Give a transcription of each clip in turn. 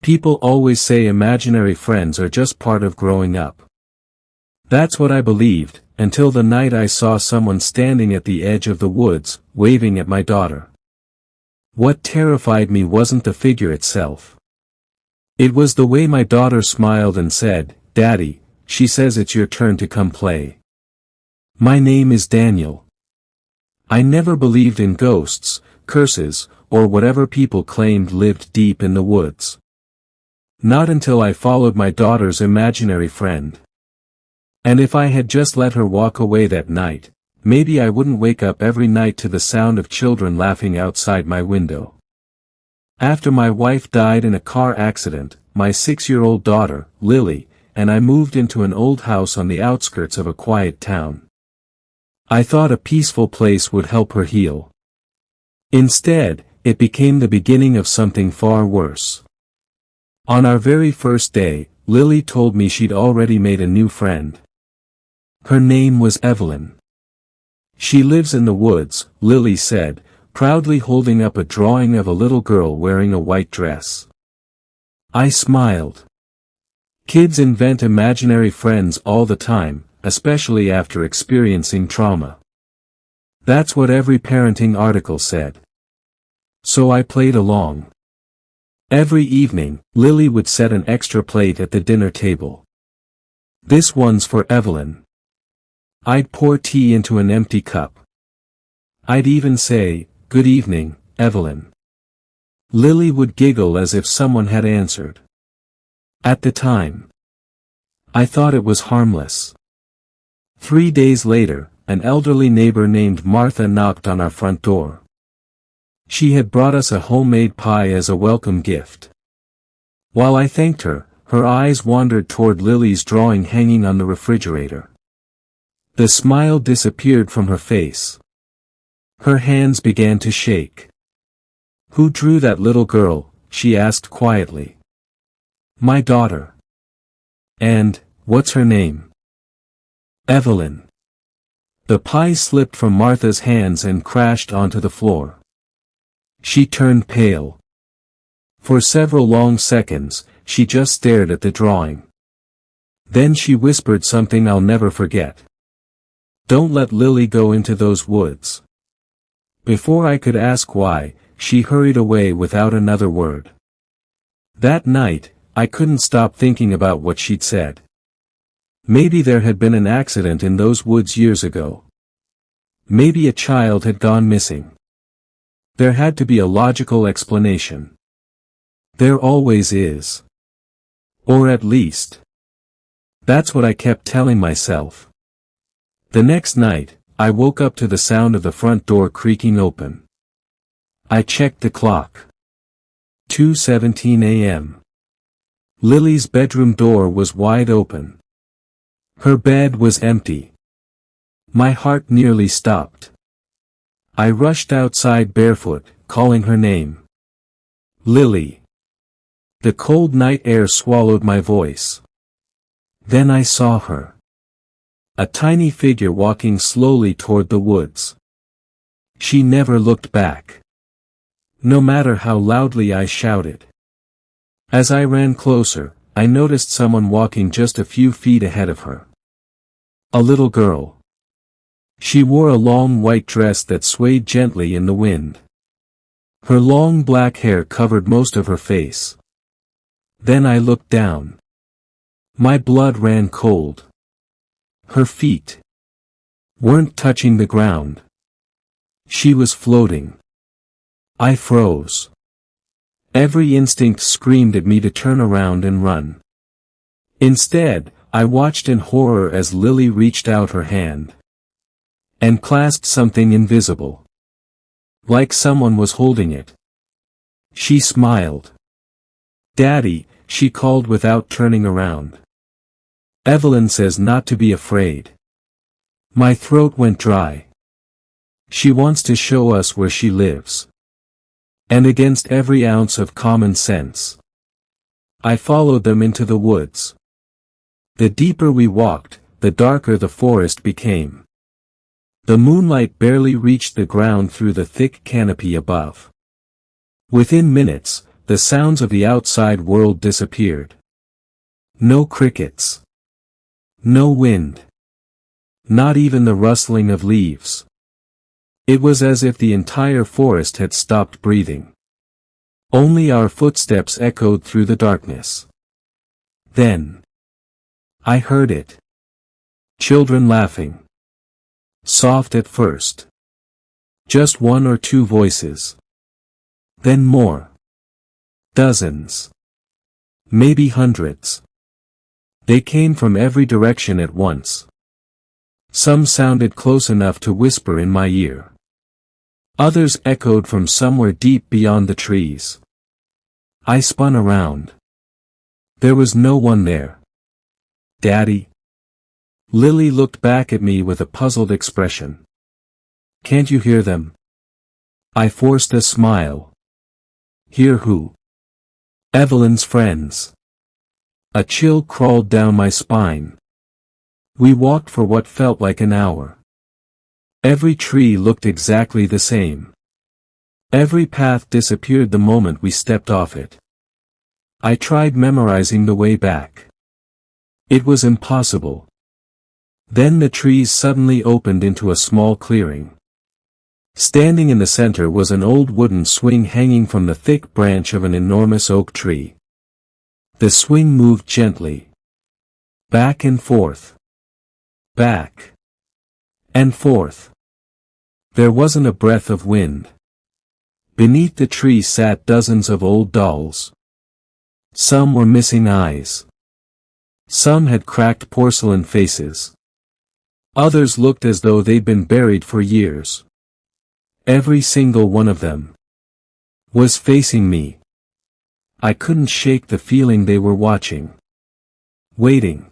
People always say imaginary friends are just part of growing up. That's what I believed, until the night I saw someone standing at the edge of the woods, waving at my daughter. What terrified me wasn't the figure itself. It was the way my daughter smiled and said, "Daddy," she says, "it's your turn to come play." My name is Daniel. I never believed in ghosts, curses, or whatever people claimed lived deep in the woods. Not until I followed my daughter's imaginary friend. And if I had just let her walk away that night, maybe I wouldn't wake up every night to the sound of children laughing outside my window. After my wife died in a car accident, my 6-year-old daughter, Lily, and I moved into an old house on the outskirts of a quiet town. I thought a peaceful place would help her heal. Instead, it became the beginning of something far worse. On our very first day, Lily told me she'd already made a new friend. Her name was Evelyn. She lives in the woods, Lily said, proudly holding up a drawing of a little girl wearing a white dress. I smiled. Kids invent imaginary friends all the time, especially after experiencing trauma. That's what every parenting article said. So I played along. Every evening, Lily would set an extra plate at the dinner table. "This one's for Evelyn." I'd pour tea into an empty cup. I'd even say, "Good evening, Evelyn." Lily would giggle as if someone had answered. At the time, I thought it was harmless. 3 days later, an elderly neighbor named Martha knocked on our front door. She had brought us a homemade pie as a welcome gift. While I thanked her, her eyes wandered toward Lily's drawing hanging on the refrigerator. The smile disappeared from her face. Her hands began to shake. "Who drew that little girl?" she asked quietly. "My daughter." "And, what's her name?" "Evelyn." The pie slipped from Martha's hands and crashed onto the floor. She turned pale. For several long seconds, she just stared at the drawing. Then she whispered something I'll never forget. "Don't let Lily go into those woods." Before I could ask why, she hurried away without another word. That night, I couldn't stop thinking about what she'd said. Maybe there had been an accident in those woods years ago. Maybe a child had gone missing. There had to be a logical explanation. There always is. Or at least. That's what I kept telling myself. The next night, I woke up to the sound of the front door creaking open. I checked the clock. 2:17 a.m. Lily's bedroom door was wide open. Her bed was empty. My heart nearly stopped. I rushed outside barefoot, calling her name. "Lily." The cold night air swallowed my voice. Then I saw her. A tiny figure walking slowly toward the woods. She never looked back. No matter how loudly I shouted. As I ran closer, I noticed someone walking just a few feet ahead of her. A little girl. She wore a long white dress that swayed gently in the wind. Her long black hair covered most of her face. Then I looked down. My blood ran cold. Her feet weren't touching the ground. She was floating. I froze. Every instinct screamed at me to turn around and run. Instead, I watched in horror as Lily reached out her hand and clasped something invisible. Like someone was holding it. She smiled. "Daddy," she called without turning around. "Evelyn says not to be afraid." My throat went dry. She wants to show us where she lives. And against every ounce of common sense, I followed them into the woods. The deeper we walked, the darker the forest became. The moonlight barely reached the ground through the thick canopy above. Within minutes, the sounds of the outside world disappeared. No crickets. No wind. Not even the rustling of leaves. It was as if the entire forest had stopped breathing. Only our footsteps echoed through the darkness. Then I heard it. Children laughing. Soft at first. Just one or two voices. Then more. Dozens. Maybe hundreds. They came from every direction at once. Some sounded close enough to whisper in my ear. Others echoed from somewhere deep beyond the trees. I spun around. There was no one there. Daddy? Lily looked back at me with a puzzled expression. Can't you hear them? I forced a smile. Hear who? Evelyn's friends. A chill crawled down my spine. We walked for what felt like an hour. Every tree looked exactly the same. Every path disappeared the moment we stepped off it. I tried memorizing the way back. It was impossible. Then the trees suddenly opened into a small clearing. Standing in the center was an old wooden swing hanging from the thick branch of an enormous oak tree. The swing moved gently. Back and forth. Back. And forth. There wasn't a breath of wind. Beneath the tree sat dozens of old dolls. Some were missing eyes. Some had cracked porcelain faces. Others looked as though they'd been buried for years. Every single one of them was facing me. I couldn't shake the feeling they were watching. Waiting.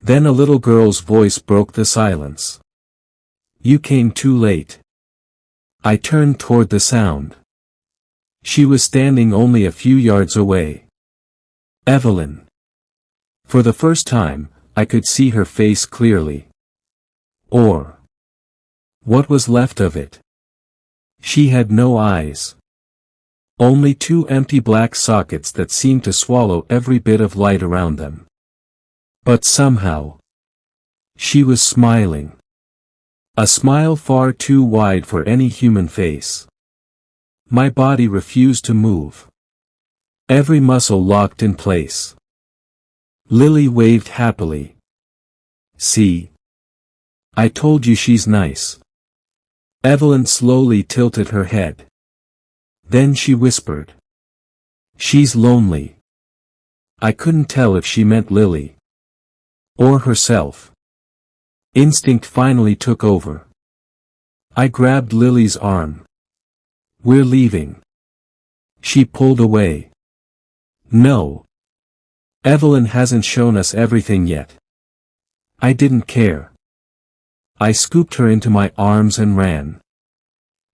Then a little girl's voice broke the silence. You came too late. I turned toward the sound. She was standing only a few yards away. Evelyn. For the first time, I could see her face clearly. Or what was left of it. She had no eyes. Only two empty black sockets that seemed to swallow every bit of light around them. But somehow, she was smiling. A smile far too wide for any human face. My body refused to move. Every muscle locked in place. Lily waved happily. See? I told you she's nice. Evelyn slowly tilted her head. Then she whispered. She's lonely. I couldn't tell if she meant Lily. Or herself. Instinct finally took over. I grabbed Lily's arm. We're leaving. She pulled away. No. Evelyn hasn't shown us everything yet. I didn't care. I scooped her into my arms and ran.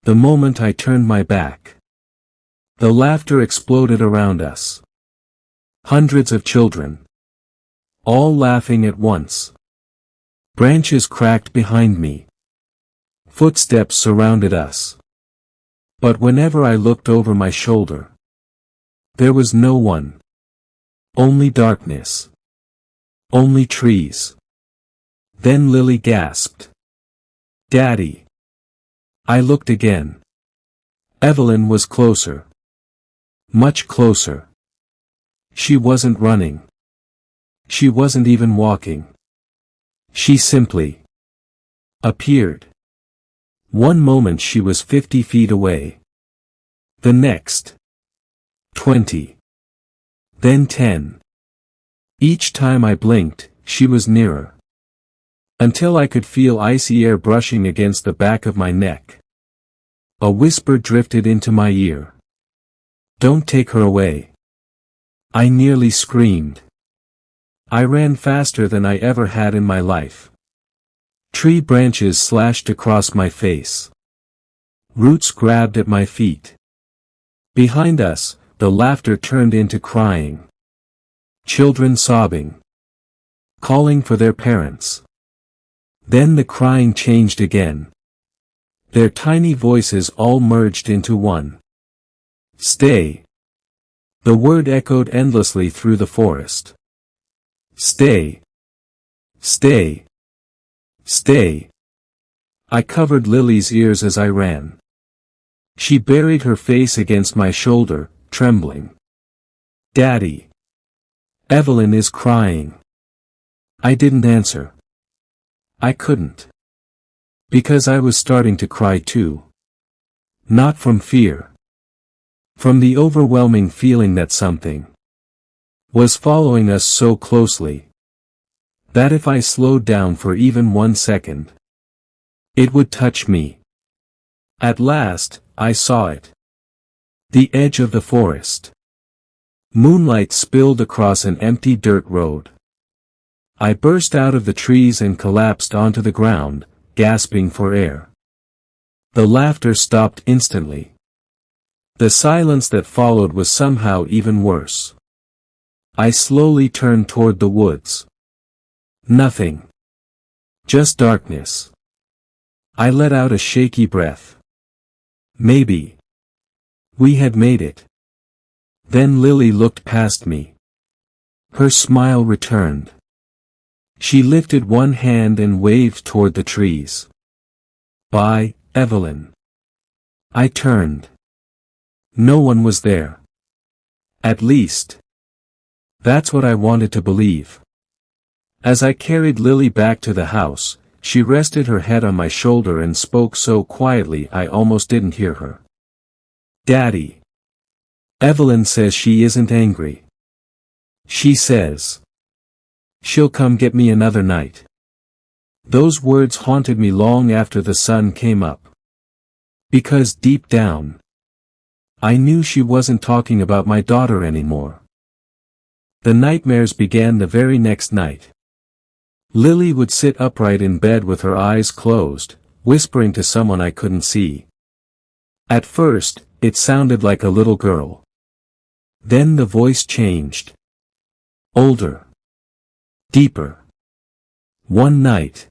The moment I turned my back, the laughter exploded around us. Hundreds of children. All laughing at once. Branches cracked behind me. Footsteps surrounded us. But whenever I looked over my shoulder, there was no one. Only darkness. Only trees. Then Lily gasped. Daddy. I looked again. Evelyn was closer. Much closer. She wasn't running. She wasn't even walking. She simply appeared. One moment she was 50 feet away. The next, 20. Then 10. Each time I blinked, she was nearer. Until I could feel icy air brushing against the back of my neck. A whisper drifted into my ear. Don't take her away. I nearly screamed. I ran faster than I ever had in my life. Tree branches slashed across my face. Roots grabbed at my feet. Behind us, the laughter turned into crying. Children sobbing. Calling for their parents. Then the crying changed again. Their tiny voices all merged into one. Stay. The word echoed endlessly through the forest. Stay. Stay. Stay. I covered Lily's ears as I ran. She buried her face against my shoulder, trembling. Daddy. Evelyn is crying. I didn't answer. I couldn't. Because I was starting to cry too. Not from fear. From the overwhelming feeling that something was following us so closely that if I slowed down for even 1 second, it would touch me. At last, I saw it. The edge of the forest. Moonlight spilled across an empty dirt road. I burst out of the trees and collapsed onto the ground, gasping for air. The laughter stopped instantly. The silence that followed was somehow even worse. I slowly turned toward the woods. Nothing. Just darkness. I let out a shaky breath. Maybe we had made it. Then Lily looked past me. Her smile returned. She lifted one hand and waved toward the trees. Bye, Evelyn. I turned. No one was there. At least, that's what I wanted to believe. As I carried Lily back to the house, she rested her head on my shoulder and spoke so quietly I almost didn't hear her. Daddy. Evelyn says she isn't angry. She says she'll come get me another night. Those words haunted me long after the sun came up. Because deep down, I knew she wasn't talking about my daughter anymore. The nightmares began the very next night. Lily would sit upright in bed with her eyes closed, whispering to someone I couldn't see. At first, it sounded like a little girl. Then the voice changed. Older. Deeper. One night,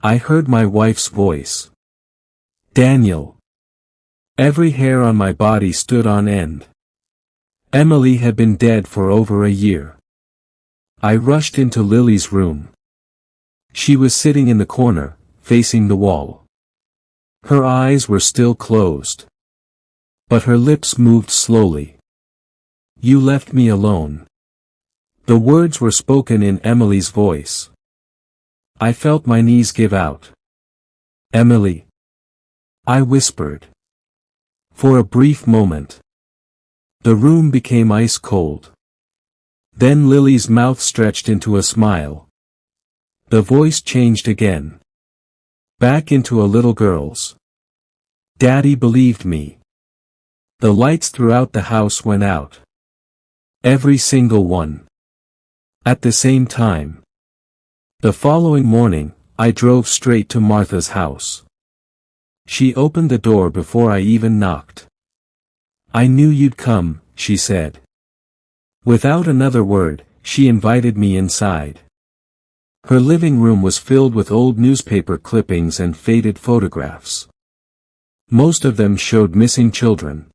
I heard my wife's voice. Daniel. Every hair on my body stood on end. Emily had been dead for over a year. I rushed into Lily's room. She was sitting in the corner, facing the wall. Her eyes were still closed. But her lips moved slowly. You left me alone. The words were spoken in Emily's voice. I felt my knees give out. Emily. I whispered. For a brief moment, the room became ice cold. Then Lily's mouth stretched into a smile. The voice changed again. Back into a little girl's. Daddy believed me. The lights throughout the house went out. Every single one. At the same time. The following morning, I drove straight to Martha's house. She opened the door before I even knocked. I knew you'd come, she said. Without another word, she invited me inside. Her living room was filled with old newspaper clippings and faded photographs. Most of them showed missing children.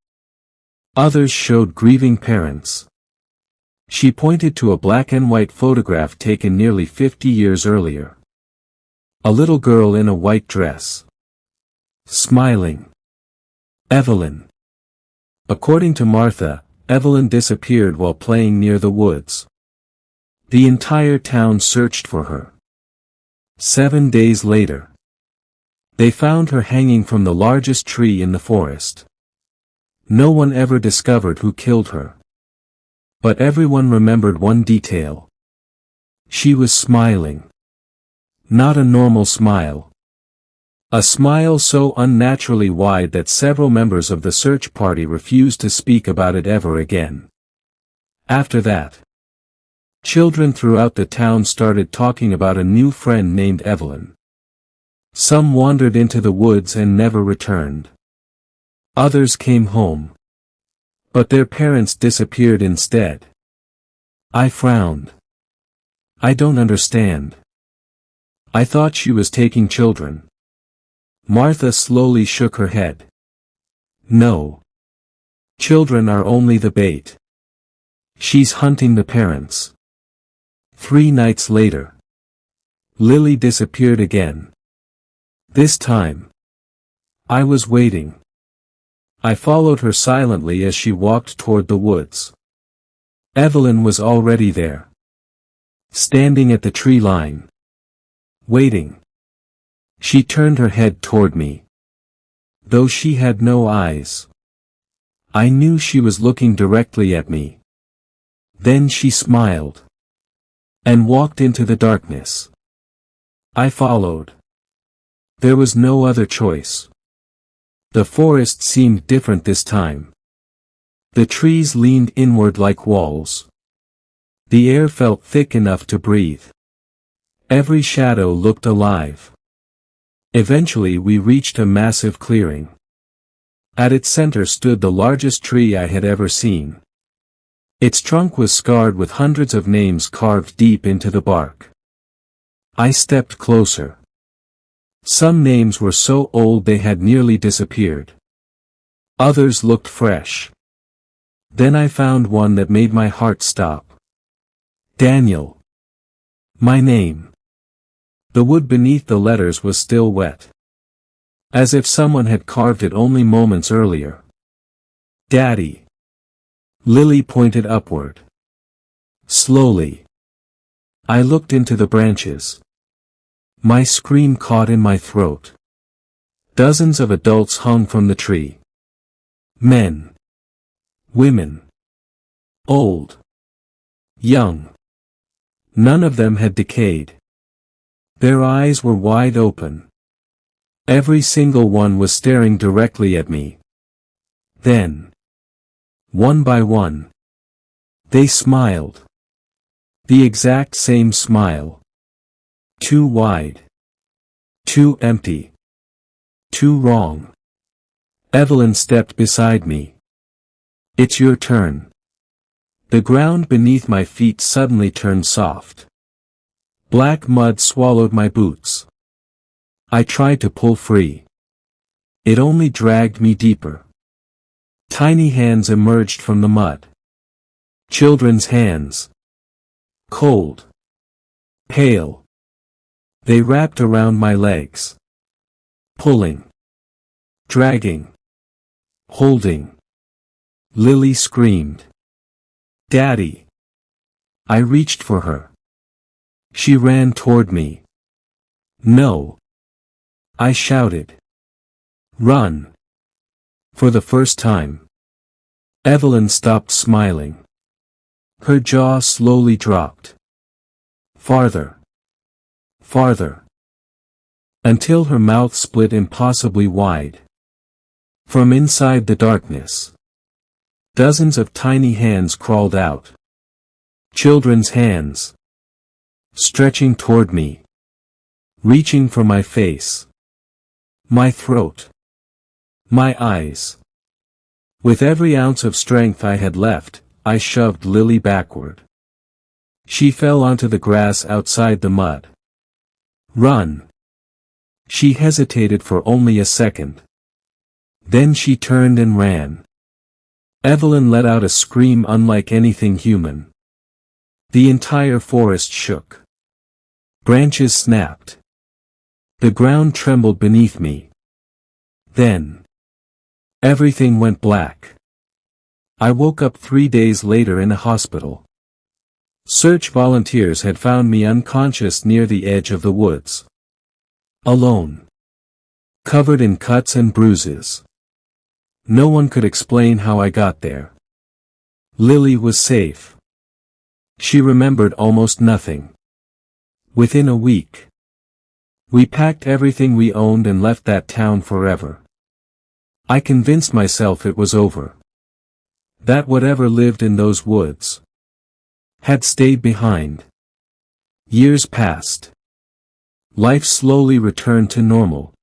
Others showed grieving parents. She pointed to a black and white photograph taken nearly 50 years earlier. A little girl in a white dress. Smiling. Evelyn. According to Martha, Evelyn disappeared while playing near the woods. The entire town searched for her. 7 days later, they found her hanging from the largest tree in the forest. No one ever discovered who killed her. But everyone remembered one detail. She was smiling. Not a normal smile. A smile so unnaturally wide that several members of the search party refused to speak about it ever again. After that, children throughout the town started talking about a new friend named Evelyn. Some wandered into the woods and never returned. Others came home. But their parents disappeared instead. I frowned. I don't understand. I thought she was taking children. Martha slowly shook her head. No. Children are only the bait. She's hunting the parents. 3 nights later. Lily disappeared again. This time. I was waiting. I followed her silently as she walked toward the woods. Evelyn was already there. Standing at the tree line. Waiting. She turned her head toward me. Though she had no eyes. I knew she was looking directly at me. Then she smiled. And walked into the darkness. I followed. There was no other choice. The forest seemed different this time. The trees leaned inward like walls. The air felt thick enough to breathe. Every shadow looked alive. Eventually we reached a massive clearing. At its center stood the largest tree I had ever seen. Its trunk was scarred with hundreds of names carved deep into the bark. I stepped closer. Some names were so old they had nearly disappeared. Others looked fresh. Then I found one that made my heart stop. Daniel. My name. The wood beneath the letters was still wet. As if someone had carved it only moments earlier. Daddy. Lily pointed upward. Slowly. I looked into the branches. My scream caught in my throat. Dozens of adults hung from the tree. Men. Women. Old. Young. None of them had decayed. Their eyes were wide open. Every single one was staring directly at me. Then. One by one. They smiled. The exact same smile. Too wide. Too empty. Too wrong. Evelyn stepped beside me. It's your turn. The ground beneath my feet suddenly turned soft. Black mud swallowed my boots. I tried to pull free. It only dragged me deeper. Tiny hands emerged from the mud. Children's hands. Cold. Pale. They wrapped around my legs. Pulling. Dragging. Holding. Lily screamed. Daddy. I reached for her. She ran toward me. No. I shouted. Run. For the first time. Evelyn stopped smiling. Her jaw slowly dropped. Farther. Farther. Until her mouth split impossibly wide. From inside the darkness. Dozens of tiny hands crawled out. Children's hands. Stretching toward me. Reaching for my face. My throat. My eyes. With every ounce of strength I had left, I shoved Lily backward. She fell onto the grass outside the mud. Run. She hesitated for only a second. Then she turned and ran. Evelyn let out a scream unlike anything human. The entire forest shook. Branches snapped. The ground trembled beneath me. Then. Everything went black. I woke up 3 days later in a hospital. Search volunteers had found me unconscious near the edge of the woods. Alone. Covered in cuts and bruises. No one could explain how I got there. Lily was safe. She remembered almost nothing. Within a week. We packed everything we owned and left that town forever. I convinced myself it was over. That whatever lived in those woods had stayed behind. Years passed. Life slowly returned to normal.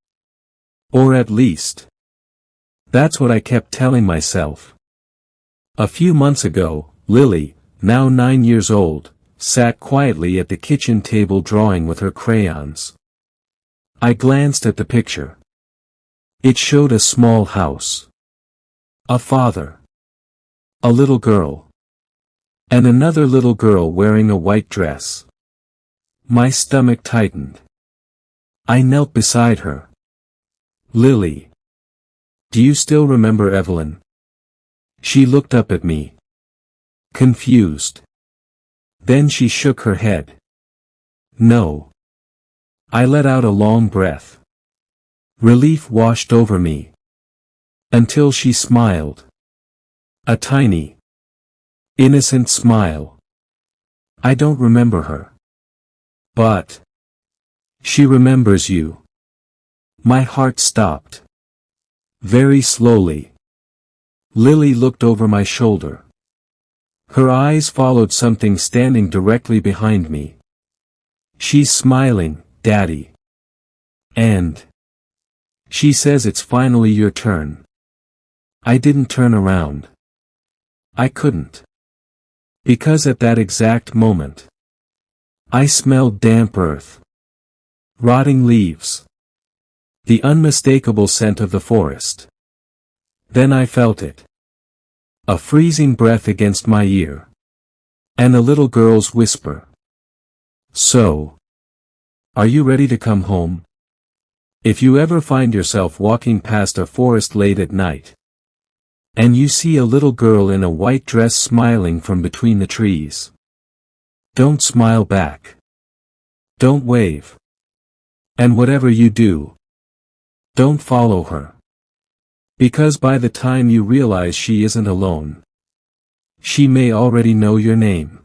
Or at least. That's what I kept telling myself. A few months ago, Lily, now 9 years old, sat quietly at the kitchen table drawing with her crayons. I glanced at the picture. It showed a small house. A father. A little girl. And another little girl wearing a white dress. My stomach tightened. I knelt beside her. Lily. Do you still remember Evelyn? She looked up at me. Confused. Then she shook her head. No. I let out a long breath. Relief washed over me. Until she smiled. A tiny, innocent smile. I don't remember her. But she remembers you. My heart stopped. Very slowly. Lily looked over my shoulder. Her eyes followed something standing directly behind me. She's smiling, Daddy. And she says it's finally your turn. I didn't turn around. I couldn't. Because at that exact moment, I smelled damp earth. Rotting leaves. The unmistakable scent of the forest. Then I felt it. A freezing breath against my ear. And a little girl's whisper. So, are you ready to come home? If you ever find yourself walking past a forest late at night, and you see a little girl in a white dress smiling from between the trees, don't smile back. Don't wave. And whatever you do, don't follow her. Because by the time you realize she isn't alone, she may already know your name.